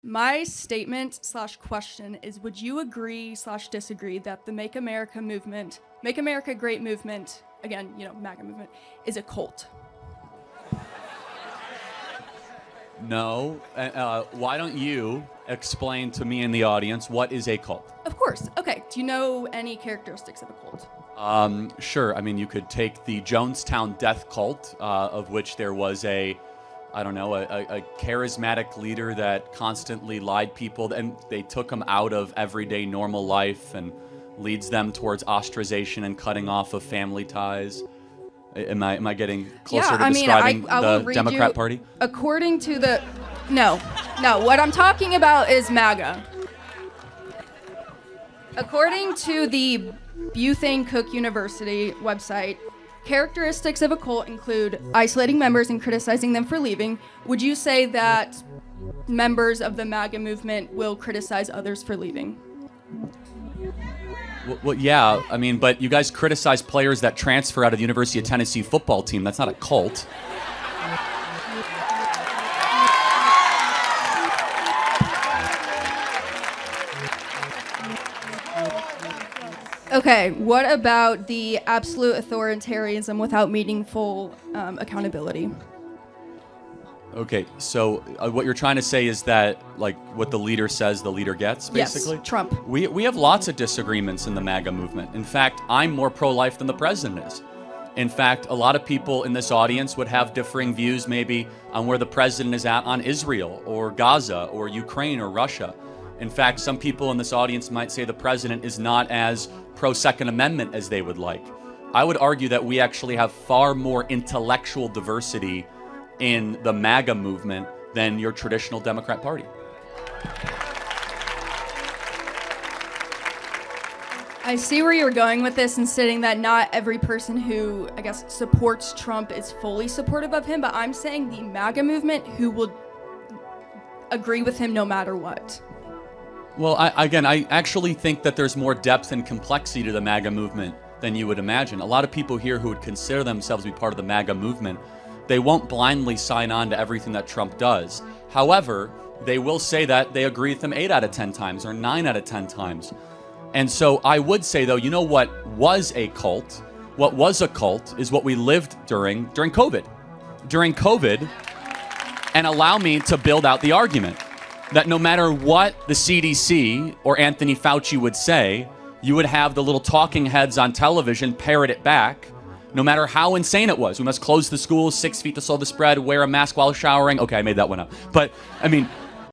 My statement / question is, would you agree / disagree that the Make America movement, Make America Great movement, again, MAGA movement, is a cult? No. Why don't you explain to me and the audience what is a cult? Of course. Okay. Do you know any characteristics of a cult? Sure. I mean, you could take the Jonestown death cult, of which there was a charismatic leader that constantly lied people, and they took them out of everyday normal life and leads them towards ostracization and cutting off of family ties. Am I getting closer to describing the Democrat Party? According to the... No. What I'm talking about is MAGA. According to the Bethune Cook University website, characteristics of a cult include isolating members and criticizing them for leaving. Would you say that members of the MAGA movement will criticize others for leaving? Well, yeah. I mean, but you guys criticize players that transfer out of the University of Tennessee football team. That's not a cult. Okay, what about the absolute authoritarianism without meaningful accountability? Okay, so what you're trying to say is that, like, what the leader says, the leader gets, basically? Yes, Trump. We have lots of disagreements in the MAGA movement. In fact, I'm more pro-life than the president is. In fact, a lot of people in this audience would have differing views maybe on where the president is at on Israel or Gaza or Ukraine or Russia. In fact, some people in this audience might say the president is not as pro-Second Amendment as they would like. I would argue that we actually have far more intellectual diversity in the MAGA movement than your traditional Democrat Party. I see where you're going with this and stating that not every person who, I guess, supports Trump is fully supportive of him, but I'm saying the MAGA movement who will agree with him no matter what. Well, I actually think that there's more depth and complexity to the MAGA movement than you would imagine. A lot of people here who would consider themselves to be part of the MAGA movement, they won't blindly sign on to everything that Trump does. However, they will say that they agree with him 8 out of 10 times or 9 out of 10 times. And so I would say, though, you know what was a cult? What was a cult is what we lived during COVID. During COVID, and allow me to build out the argument that no matter what the CDC or Anthony Fauci would say, you would have the little talking heads on television parrot it back, no matter how insane it was. We must close the schools, 6 feet to slow the spread, wear a mask while showering. Okay, I made that one up. But, I mean,